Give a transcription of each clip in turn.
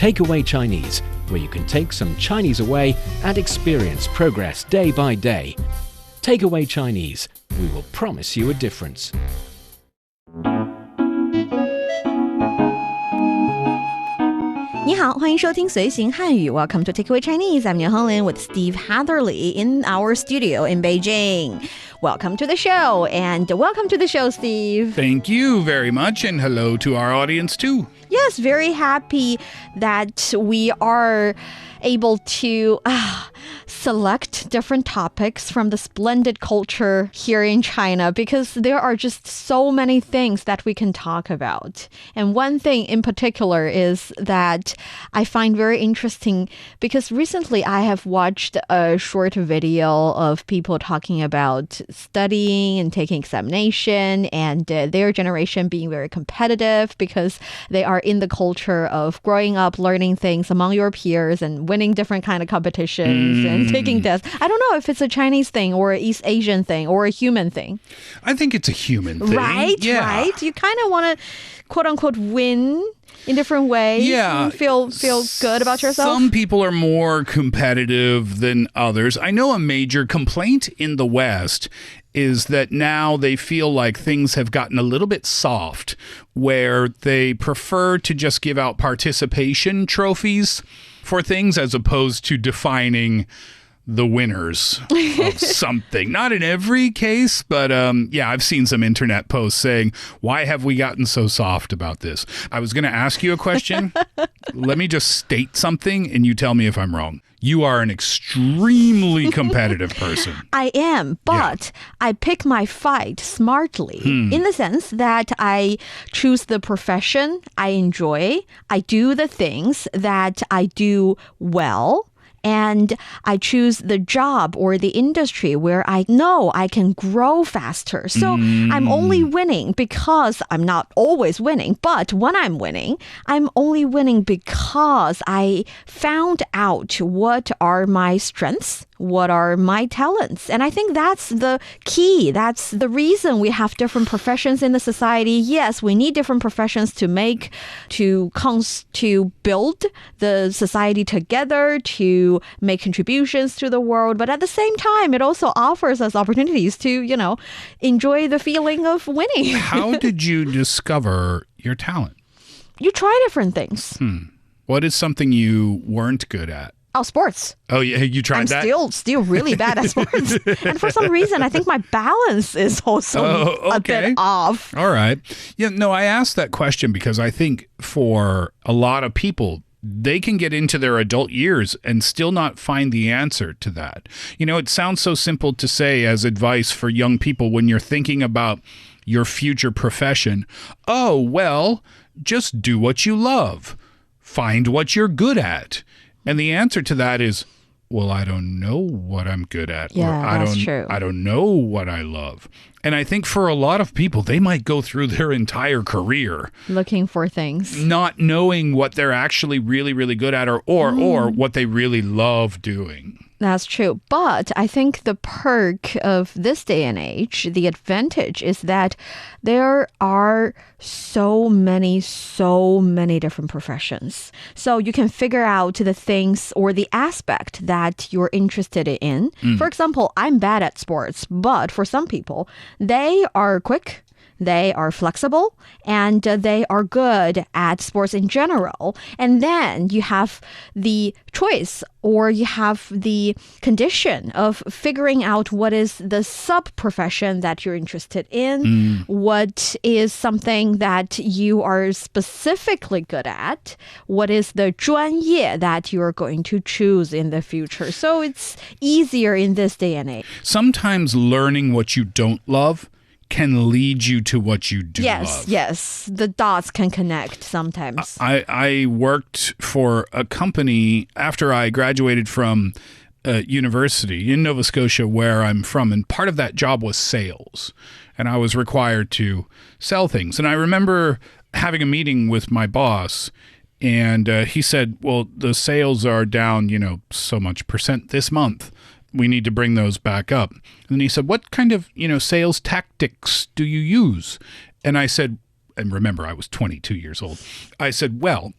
Takeaway Chinese, where you can take some Chinese away and experience progress day by day. Takeaway Chinese, we will promise you a difference. 你好，欢迎收听随行汉语 Welcome to Takeaway Chinese. I'm Niuniu Steve with Steve Hatherley in our studio in Beijing. Welcome to the show, and welcome to the show, Steve. Thank you very much, and hello to our audience, too. Yes, very happy that we are able to select different topics from the splendid culture here in China because there are just so many things that we can talk about. And one thing in particular is that I find very interesting because recently I have watched a short video of people talking about studying and taking examination and their generation being very competitive because they are in the culture of growing up, learning things among your peers and winning different kind of competitions and taking tests. I don't know if it's a Chinese thing or an East Asian thing or a human thing. I think it's a human thing. Right? You kind of want to, quote unquote, win in different ways. Yeah. And feel good about yourself. Some people are more competitive than others. I know a major complaint in the West is that now they feel like things have gotten a little bit soft, where they prefer to just give out participation trophies for things as opposed to defining the winners of something. Not in every case, but I've seen some internet posts saying, why have we gotten so soft about this? I was going to ask you a question. Let me just state something and you tell me if I'm wrong. You are an extremely competitive person. I am, but I pick my fight smartly in the sense that I choose the profession I enjoy. I do the things that I do well. And I choose the job or the industry where I know I can grow faster. So I'm only winning because I'm not always winning. But when I'm winning, I'm only winning because I found out what are my strengths, what are my talents. And I think that's the key. That's the reason we have different professions in the society. Yes, we need different professions to build the society together, to make contributions to the world. But at the same time, it also offers us opportunities to, enjoy the feeling of winning. How did you discover your talent? You try different things. What is something you weren't good at? Oh, sports. Oh, yeah, you tried that? I'm still really bad at sports. And for some reason, I think my balance is also a bit off. All right. Yeah, no, I asked that question because I think for a lot of people, they can get into their adult years and still not find the answer to that. It sounds so simple to say as advice for young people when you're thinking about your future profession. Oh, well, just do what you love. Find what you're good at. And the answer to that is, well, I don't know what I'm good at. Yeah, that's true. I don't know what I love. And I think for a lot of people, they might go through their entire career looking for things, not knowing what they're actually really, really good at or what they really love doing. That's true. But I think the perk of this day and age, the advantage is that there are so many different professions. So you can figure out the things or the aspect that you're interested in. For example, I'm bad at sports, but for some people, they are quick. They are flexible and they are good at sports in general. And then you have the choice or you have the condition of figuring out what is the sub-profession that you're interested in, what is something that you are specifically good at, what is the 专业 that you're going to choose in the future. So it's easier in this day and age. Sometimes learning what you don't love can lead you to what you do love. Yes. The dots can connect sometimes. I worked for a company after I graduated from university in Nova Scotia, where I'm from, and part of that job was sales. And I was required to sell things. And I remember having a meeting with my boss, and he said, well, the sales are down, so much % this month. We need to bring those back up. And he said, what kind of, sales tactics do you use? And I said, and remember, I was 22 years old. I said, well,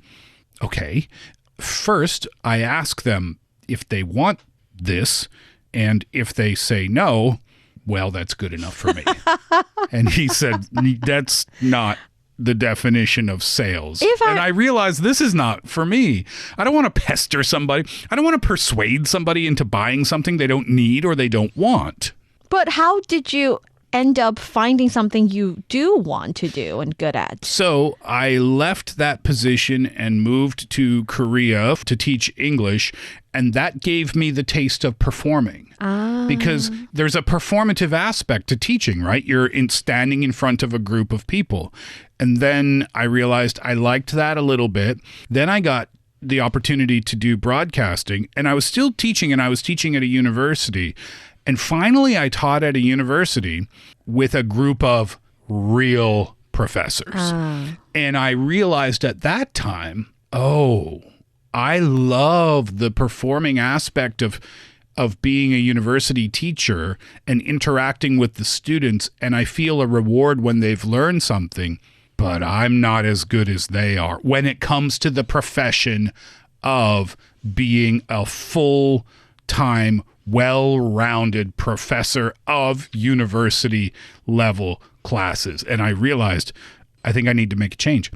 Okay. First, I ask them if they want this, and if they say no, well, that's good enough for me. And he said, that's not the definition of sales. And I realized this is not for me. I don't want to pester somebody. I don't want to persuade somebody into buying something they don't need or they don't want. But how did you end up finding something you do want to do and good at? So I left that position and moved to Korea to teach English, and that gave me the taste of performing. Because there's a performative aspect to teaching, right? You're standing in front of a group of people. And then I realized I liked that a little bit. Then I got the opportunity to do broadcasting, and I was still teaching, and I was teaching at a university. And finally, I taught at a university with a group of real professors. And I realized at that time, I love the performing aspect of being a university teacher and interacting with the students. And I feel a reward when they've learned something, but I'm not as good as they are when it comes to the profession of being a full-time well-rounded professor of university level classes. And I realized I think I need to make a change.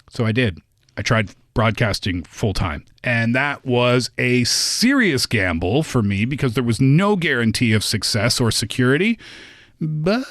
So I did. I tried broadcasting full-time. And that was a serious gamble for me because there was no guarantee of success or security, but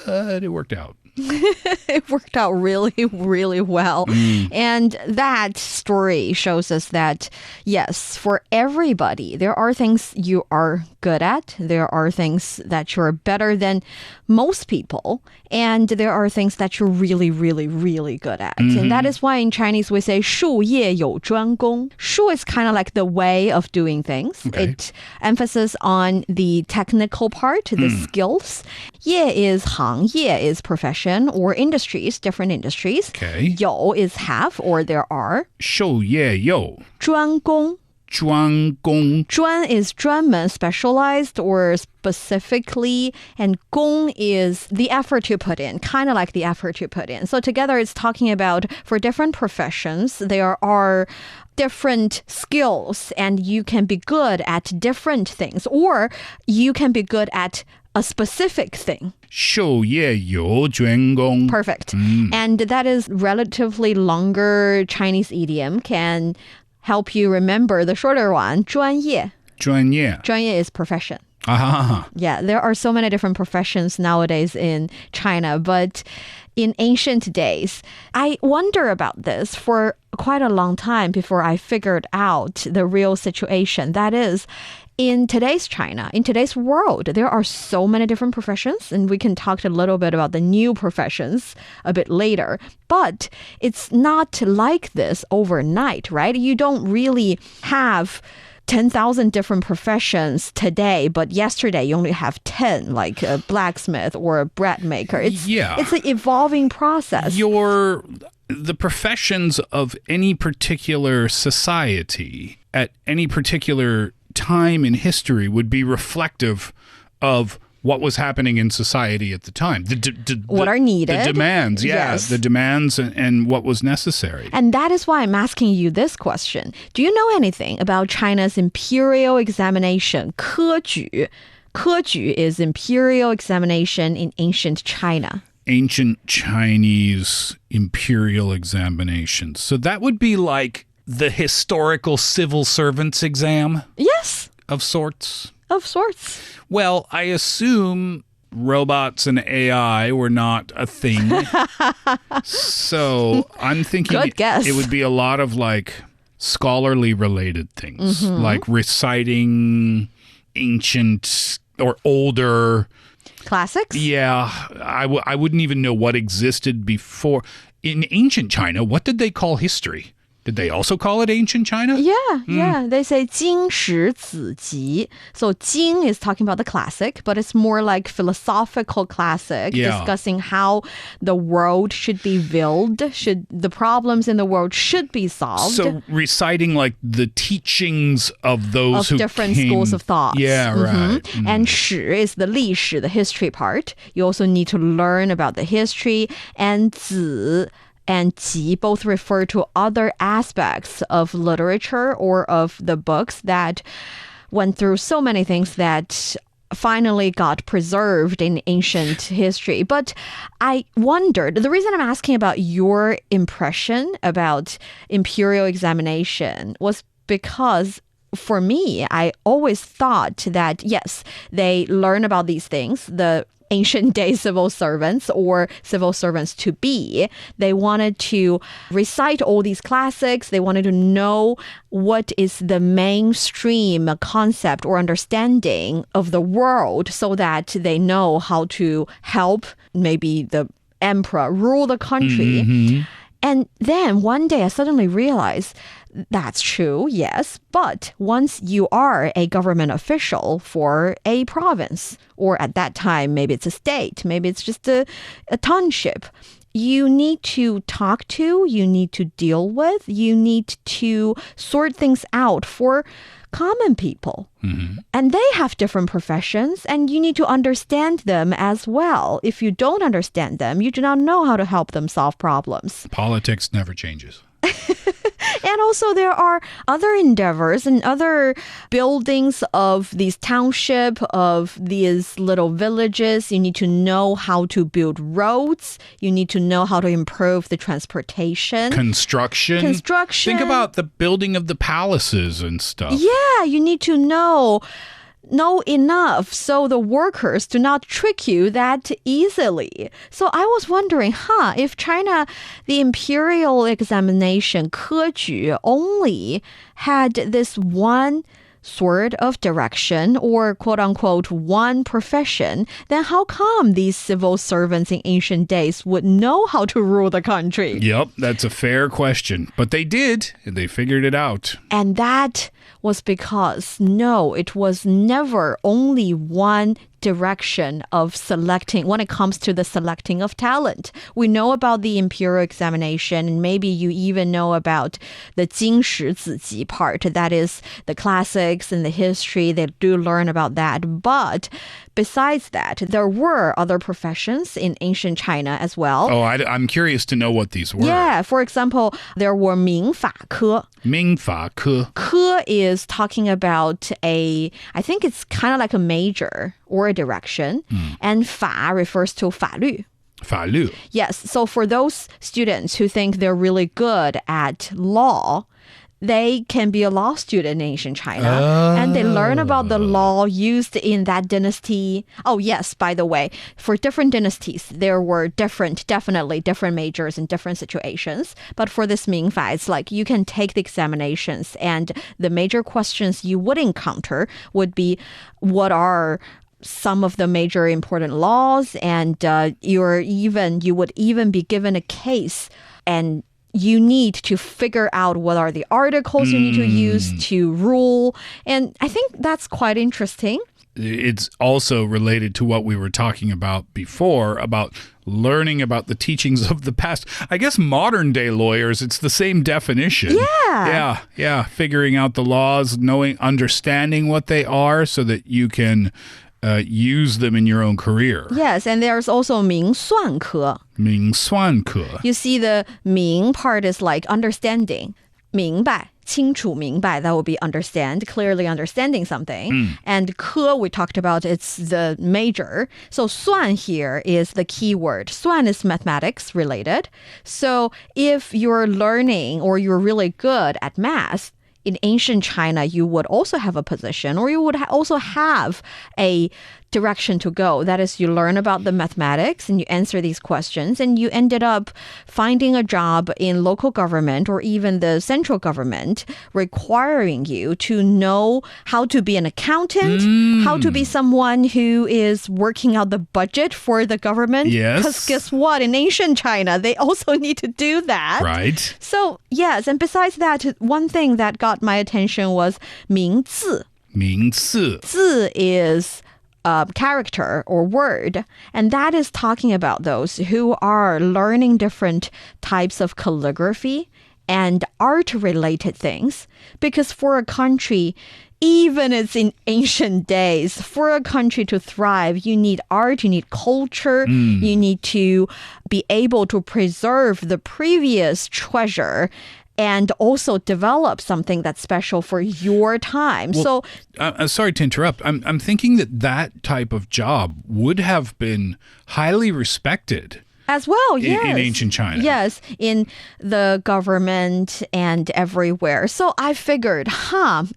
it worked out. It worked out really, really well. And that story shows us that, yes, for everybody, there are things you are good at. There are things that you're better than most people. And there are things that you're really, really, really good at. And that is why in Chinese we say 术业有专攻. 术 is kind of like the way of doing things. Okay. It emphasis on the technical part, the skills. 业 is 行业 is profession or industries, different industries. Okay. 有 is have or there are. 授业有专攻专攻 专 is 专门 specialized or specifically, and 攻 is the effort you put in, kind of like the effort you put in. So together it's talking about for different professions, there are different skills and you can be good at different things, or you can be good at a specific thing. 授业有专攻 Perfect. And that is relatively longer Chinese idiom, can help you remember the shorter one, 专业. 专业 专业 is profession. Ah, Yeah, there are so many different professions nowadays in China, but in ancient days, I wonder about this for quite a long time before I figured out the real situation. That is, in today's China, in today's world, there are so many different professions, and we can talk a little bit about the new professions a bit later. But it's not like this overnight, right? You don't really have 10,000 different professions today, but yesterday you only have 10, like a blacksmith or a bread maker. It's an evolving process. The professions of any particular society at any particular time in history would be reflective of what was happening in society at the time. What are needed. The demands, Yes. the demands and what was necessary. And that is why I'm asking you this question. Do you know anything about China's imperial examination, 科举? 科举 is imperial examination in ancient China. Ancient Chinese imperial examinations. So that would be like the historical civil servants exam? Yes. Of sorts? Of sorts. Well, I assume robots and AI were not a thing. So I'm thinking Good guess. it would be a lot of like scholarly related things, like reciting ancient or older Classics? Yeah, I wouldn't even know what existed before. In ancient China, what did they call history? Did they also call it ancient China? Yeah. They say 经史子集. So 经 is talking about the classic, but it's more like philosophical classic, discussing how the world should be viewed, the problems in the world should be solved. So reciting like the teachings of those who different came, schools of thought. Yeah, right. And 史 is the 历史, the history part. You also need to learn about the history. And 子 and 籍 both refer to other aspects of literature or of the books that went through so many things that finally got preserved in ancient history. But I wondered, the reason I'm asking about your impression about imperial examination was because for me, I always thought that, yes, they learn about these things, the ancient day civil servants or civil servants to be. They wanted to recite all these classics. They wanted to know what is the mainstream concept or understanding of the world so that they know how to help maybe the emperor rule the country. Mm-hmm. And then one day I suddenly realized that's true, yes, but once you are a government official for a province, or at that time, maybe it's a state, maybe it's just a township, you need to talk to, you need to deal with, you need to sort things out for common people. Mm-hmm. And they have different professions, and you need to understand them as well. If you don't understand them, you do not know how to help them solve problems. Politics never changes. And also there are other endeavors and other buildings of these township, of these little villages. You need to know how to build roads. You need to know how to improve the transportation. Construction. Think about the building of the palaces and stuff. Yeah, you need to know enough so the workers do not trick you that easily. So I was wondering, if China, the imperial examination, 科举, only had this one sort of direction or quote unquote one profession, then how come these civil servants in ancient days would know how to rule the country? Yep, that's a fair question. But they did, and they figured it out. And that was because, no, it was never only one direction of selecting when it comes to the selecting of talent. We know about the imperial examination, and maybe you even know about the 经史子集 part. That is the classics and the history. They do learn about that. But besides that, there were other professions in ancient China as well. Oh, I'm curious to know what these were. Yeah, for example, there were 民法科. 民法科. 科 is talking about I think it's kind of like a major or a direction. And 法 refers to 法律. 法律. Yes, so for those students who think they're really good at law, they can be a law student in ancient China. And they learn about the law used in that dynasty. Oh, yes, by the way, for different dynasties, there were definitely different majors in different situations. But for this Mingfa, it's like you can take the examinations, and the major questions you would encounter would be, what are some of the major important laws? And you would even be given a case, and you need to figure out what are the articles you need to use to rule. And I think that's quite interesting. It's also related to what we were talking about before, about learning about the teachings of the past. I guess modern day lawyers, it's the same definition. Yeah. Figuring out the laws, understanding what they are so that you can use them in your own career. Yes, and there's also 明算科. 明算科. You see, the 明 part is like understanding. 明白, 清楚明白, that would be understand, clearly understanding something. And 科, we talked about, it's the major. So 算 here is the key word. 算 is mathematics related. So if you're learning or you're really good at math, in ancient China, you would also have a position, or you would also have a direction to go. That is, you learn about the mathematics and you answer these questions, and you ended up finding a job in local government or even the central government, requiring you to know how to be an accountant, how to be someone who is working out the budget for the government. Yes. Because guess what? In ancient China, they also need to do that. Right. So, yes, and besides that, one thing that got my attention was 名字. 名字. 字 is character or word, and that is talking about those who are learning different types of calligraphy and art-related things. Because for a country, even it's in ancient days, for a country to thrive, you need art, you need culture, you need to be able to preserve the previous treasure and also develop something that's special for your time. Well, sorry to interrupt. I'm thinking that type of job would have been highly respected. As well, yes. In ancient China. Yes, in the government and everywhere. So I figured,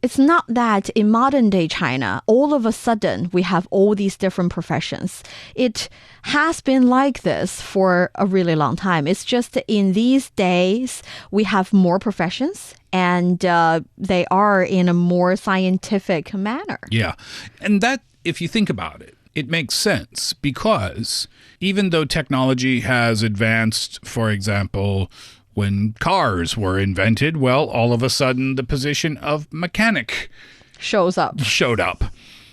it's not that in modern day China, all of a sudden we have all these different professions. It has been like this for a really long time. It's just in these days, we have more professions and they are in a more scientific manner. Yeah. And that, if you think about it, it makes sense because even though technology has advanced, for example, when cars were invented, well, all of a sudden the position of mechanic showed up.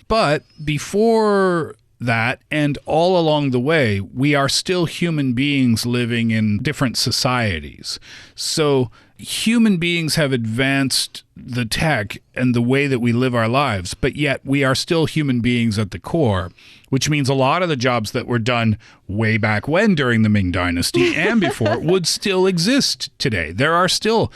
But before that and all along the way, we are still human beings living in different societies. So human beings have advanced the tech and the way that we live our lives, but yet we are still human beings at the core, which means a lot of the jobs that were done way back when during the Ming Dynasty and before would still exist today. There are still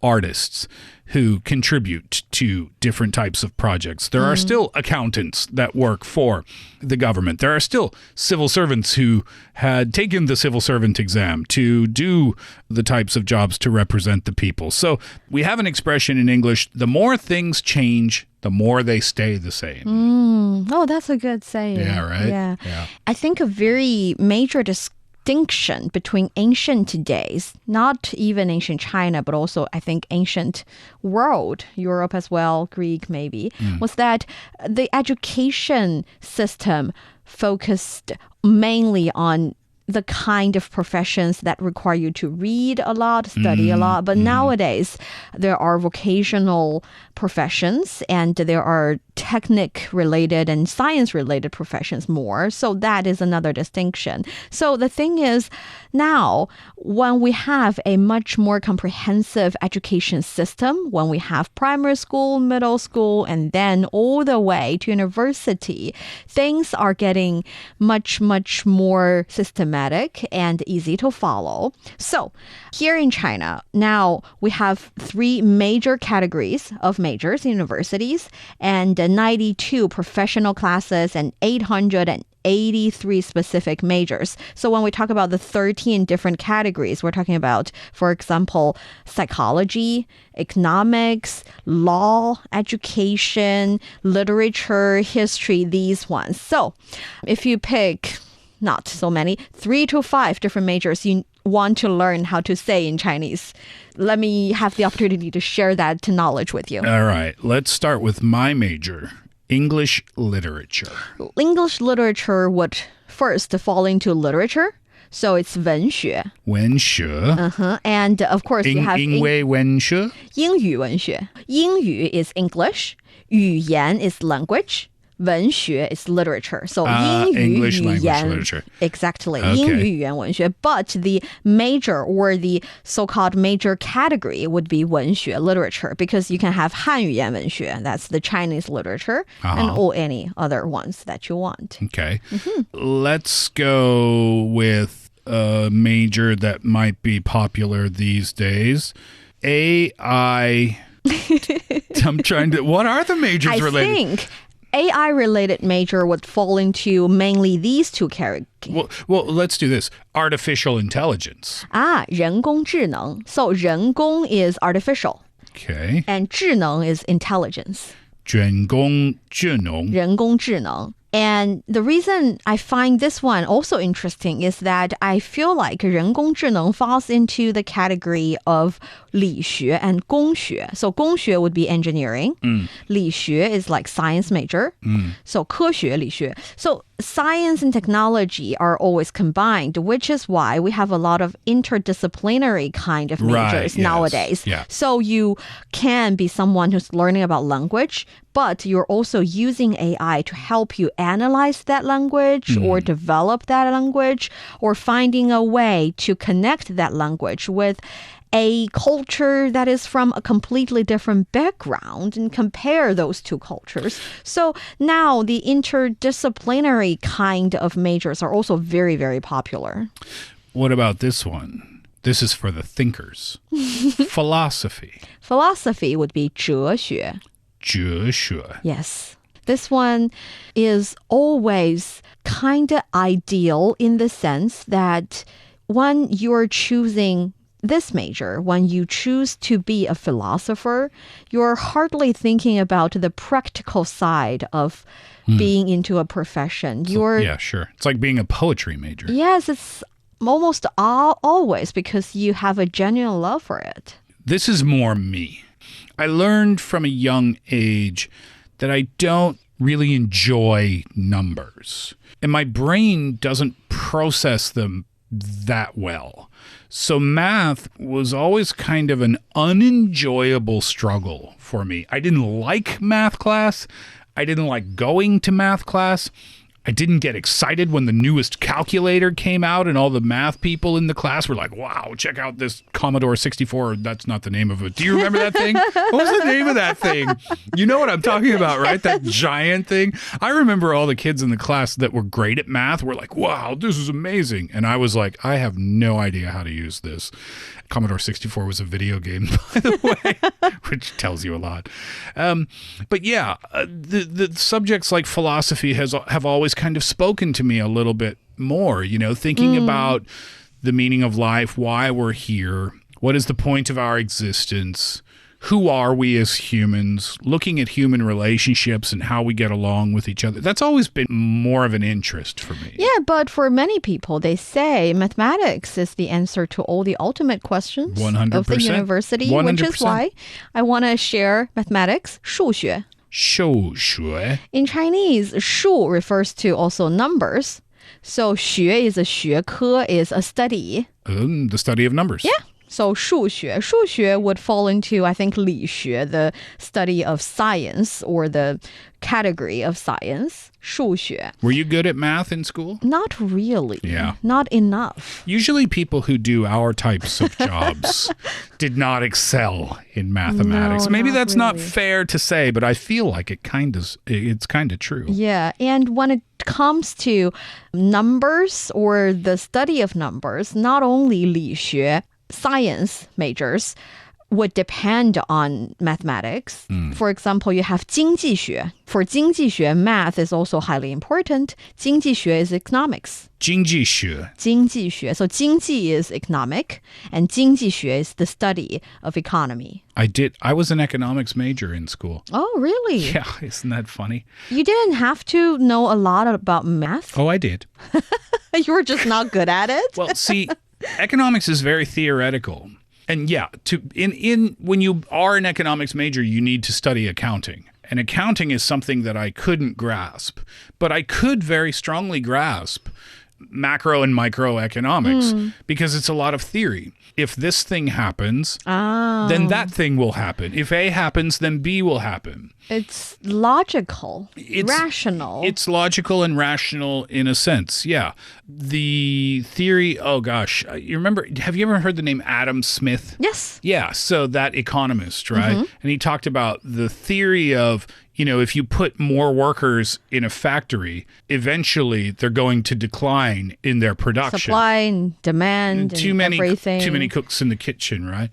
artists who contribute to different types of projects. There are still accountants that work for the government. There are still civil servants who had taken the civil servant exam to do the types of jobs to represent the people. So we have an expression in English, the more things change, the more they stay the same. Oh, that's a good saying. Yeah, right? Yeah. I think a very major distinction between ancient days, not even ancient China, but also I think ancient world, Europe as well, Greek maybe, was that the education system focused mainly on the kind of professions that require you to read a lot, study a lot. But nowadays, there are vocational professions and there are technique-related and science-related professions more. So that is another distinction. So the thing is, now, when we have a much more comprehensive education system, when we have primary school, middle school, and then all the way to university, things are getting much, much more systematic and easy to follow. So here in China, now we have 3 major categories of majors in universities and 92 professional classes and 883 specific majors. So when we talk about the 13 different categories, we're talking about, for example, psychology, economics, law, education, literature, history, these ones. So if you pick not so many, 3 to 5 different majors you want to learn how to say in Chinese, let me have the opportunity to share that knowledge with you. All right, let's start with my major, English literature. English literature would first fall into literature. So it's 文学. 文学. And of course you have 因为文学. 英语文学. 英语 is English. 语言 is language. 文学 is literature. So 英语 English 语 language 言 literature. Exactly. Okay. 英语语言文学. But the major or the so-called major category would be 文学 literature because you can have 汉语言文学. That's the Chinese literature and or any other ones that you want. Okay. Let's go with a major that might be popular these days. AI. I'm trying to... What are the majors related? I think AI-related major would fall into mainly these 2 categories. Well, let's do this. Artificial intelligence. 人工智能. So 人工 is artificial. Okay. And 智能 is intelligence. 人工智能. 人工智能. And the reason I find this one also interesting is that I feel like 人工智能 falls into the category of 理学 and 工学. So 工学 would be engineering. 理学 is like science major. So 科学理学. So science and technology are always combined, which is why we have a lot of interdisciplinary kind of majors nowadays. Yeah. So you can be someone who's learning about language, but you're also using AI to help you analyze that language or develop that language or finding a way to connect that language with a culture that is from a completely different background and compare those two cultures. So now the interdisciplinary kind of majors are also very, very popular. What about this one? This is for the thinkers. Philosophy. Philosophy would be 哲学. 哲学. Yes. This one is always kind of ideal in the sense that when you're choosing this major, when you choose to be a philosopher, you're hardly thinking about the practical side of being into a profession. Yeah, sure. It's like being a poetry major. Yes, it's almost always because you have a genuine love for it. This is more me. I learned from a young age that I don't really enjoy numbers. And my brain doesn't process them that well. So math was always kind of an unenjoyable struggle for me. I didn't like math class. I didn't like going to math class. I didn't get excited when the newest calculator came out and all the math people in the class were like, wow, check out this Commodore 64. That's not the name of it. Do you remember that thing? What was the name of that thing? You know what I'm talking about, right? That giant thing. I remember all the kids in the class that were great at math were like, wow, this is amazing. And I was like, I have no idea how to use this. Commodore 64 was a video game, by the way, which tells you a lot. But yeah, the subjects like philosophy have always kind of spoken to me a little bit more, you know, thinking about the meaning of life, why we're here, what is the point of our existence, who are we as humans, looking at human relationships and how we get along with each other. That's always been more of an interest for me. Yeah, but for many people, they say mathematics is the answer to all the ultimate questions 100%. of the university, 100%. which is why I want to share mathematics, 数学. 数学. In Chinese, 数 refers to also numbers. So 学 is a 学科, is a study. The study of numbers. Yeah. So 数学. 数学 would fall into, I think, 理学, the study of science or the category of science. 数学. Were you good at math in school? Not really. Yeah. Not enough. Usually people who do our types of jobs did not excel in mathematics. No, Maybe not that's not really. fair to say, but I feel like it's kind of true. Yeah, and when it comes to numbers or the study of numbers, not only 理学, science majors would depend on mathematics. For example, you have 经济学. For 经济学, math is also highly important. 经济学 is economics. 经济学. 经济学. So 经济 is economic, and 经济学 is the study of economy. I was an economics major in school. Oh, really? Yeah, isn't that funny? You didn't have to know a lot about math? Oh, I did. You were just not good at it? Well, see, economics is very theoretical. And yeah, when you are an economics major, you need to study accounting. And accounting is something that I couldn't grasp, but I could very strongly grasp macro and microeconomics because it's a lot of theory. If this thing happens, then that thing will happen. If A happens, then B will happen. It's logical, rational. It's logical and rational in a sense, yeah. The theory, oh gosh, you remember, have you ever heard the name Adam Smith? Yes. Yeah, so that economist, right? And he talked about the theory of, you know, if you put more workers in a factory, eventually they're going to decline in their production. Supply and demand and everything. Too many cooks in the kitchen, right?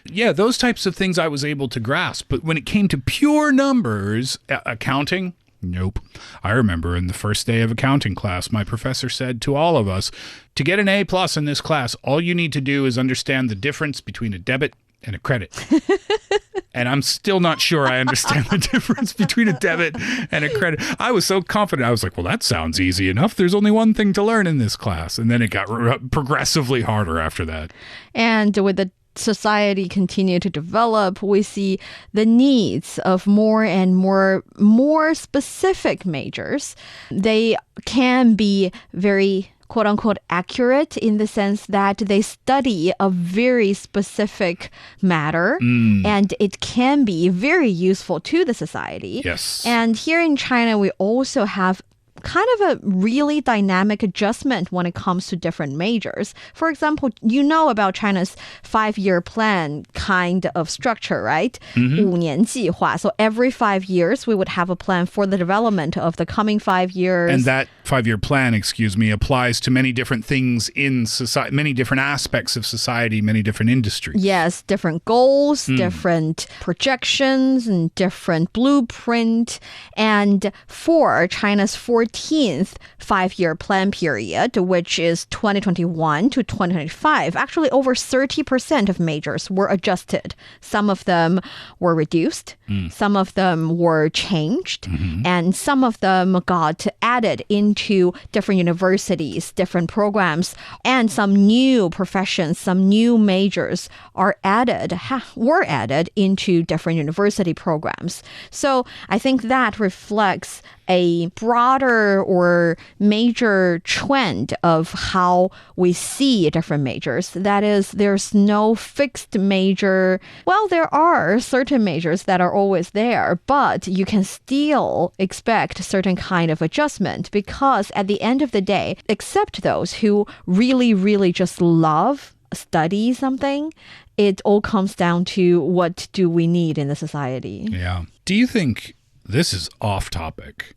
Yeah, those types of things I was able to grasp. But when it came to pure numbers, accounting, nope. I remember in the first day of accounting class, my professor said to all of us, to get an A+ in this class, all you need to do is understand the difference between a debit and a credit. And I'm still not sure I understand the difference between a debit and a credit. I was so confident. I was like, well, that sounds easy enough. There's only one thing to learn in this class. And then it got progressively harder after that. And with the society continue to develop, we see the needs of more and more specific majors. They can be very quote-unquote accurate in the sense that they study a very specific matter and it can be very useful to the society. Yes. And here in China, we also have kind of a really dynamic adjustment when it comes to different majors. For example, you know about China's 5-year plan kind of structure, right? 5年计划. So every 5 years, we would have a plan for the development of the coming 5 years. And that 5-year plan, applies to many different things in society, many different aspects of society, many different industries. Yes, different goals, different projections, and different blueprint. And for China's 14th 5-year plan period, which is 2021 to 2025, actually over 30% of majors were adjusted. Some of them were reduced, some of them were changed, and some of them got added into different universities, different programs, and some new professions, some new majors were added into different university programs. So I think that reflects a broader or major trend of how we see different majors. That is, there's no fixed major. Well, there are certain majors that are always there, but you can still expect certain kind of adjustment because at the end of the day, except those who really, really just love study something, it all comes down to what do we need in the society. Yeah. Do you think, this is off topic,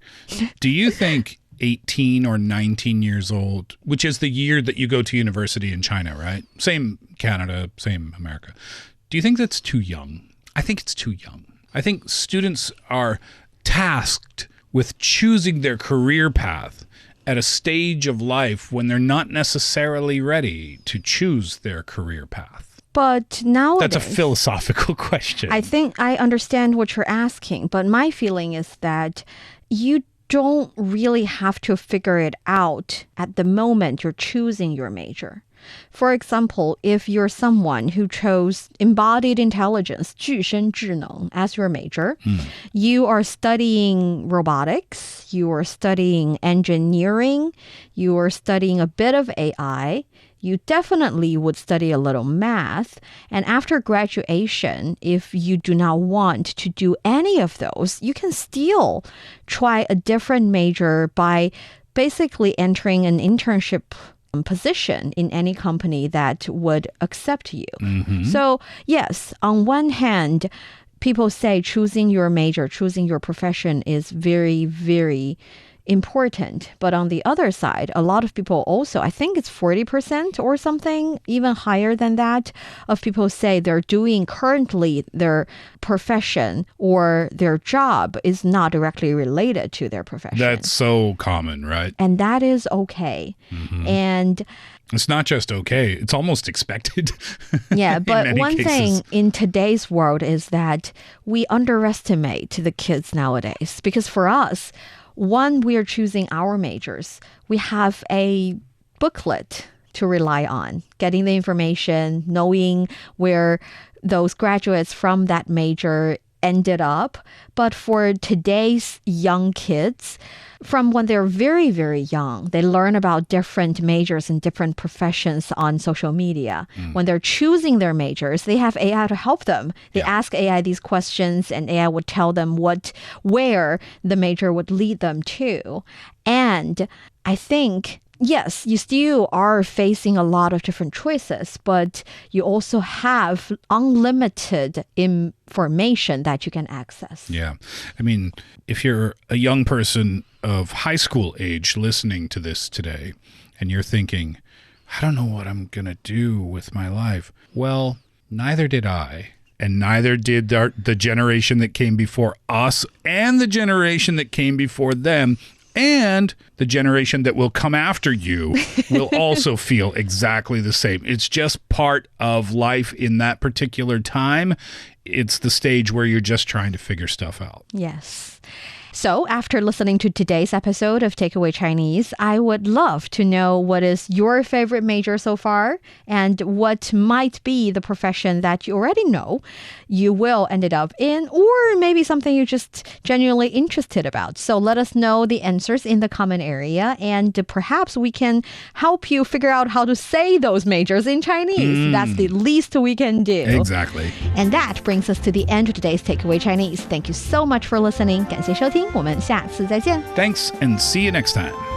do you think 18 or 19 years old, which is the year that you go to university in China, right? Same Canada, same America. Do you think that's too young? I think it's too young. I think students are tasked with choosing their career path at a stage of life when they're not necessarily ready to choose their career path. But nowadays, that's a philosophical question. I think I understand what you're asking, but my feeling is that you don't really have to figure it out at the moment you're choosing your major. For example, if you're someone who chose embodied intelligence, 具身智能, as your major, you are studying robotics, you are studying engineering, you are studying a bit of AI, you definitely would study a little math. And after graduation, if you do not want to do any of those, you can still try a different major by basically entering an internship position in any company that would accept you. So yes, on one hand, people say choosing your major, choosing your profession is very, very important. But on the other side, a lot of people also, I think it's 40% or something, even higher than that, of people say they're doing currently their profession or their job is not directly related to their profession. That's so common, right? And that is okay. And it's not just okay, it's almost expected. yeah, but one cases. thing in today's world is that we underestimate the kids nowadays. Because for us, when we are choosing our majors, we have a booklet to rely on, getting the information, knowing where those graduates from that major ended up. But for today's young kids, from when they're very, very young, they learn about different majors and different professions on social media. When they're choosing their majors, they have AI to help them. They ask AI these questions and AI would tell them where the major would lead them to. And I think, yes, you still are facing a lot of different choices, but you also have unlimited information that you can access. Yeah. I mean, if you're a young person of high school age listening to this today and you're thinking, I don't know what I'm going to do with my life. Well, neither did I. And neither did the generation that came before us and the generation that came before them. And the generation that will come after you will also feel exactly the same. It's just part of life in that particular time. It's the stage where you're just trying to figure stuff out. Yes. So after listening to today's episode of Takeaway Chinese, I would love to know what is your favorite major so far and what might be the profession that you already know you will end up in, or maybe something you're just genuinely interested about. So let us know the answers in the comment area, and perhaps we can help you figure out how to say those majors in Chinese. That's the least we can do. Exactly. And that brings us to the end of today's Takeaway Chinese. Thank you so much for listening. 感谢收听。听，我们下次再见。 Thanks and see you next time.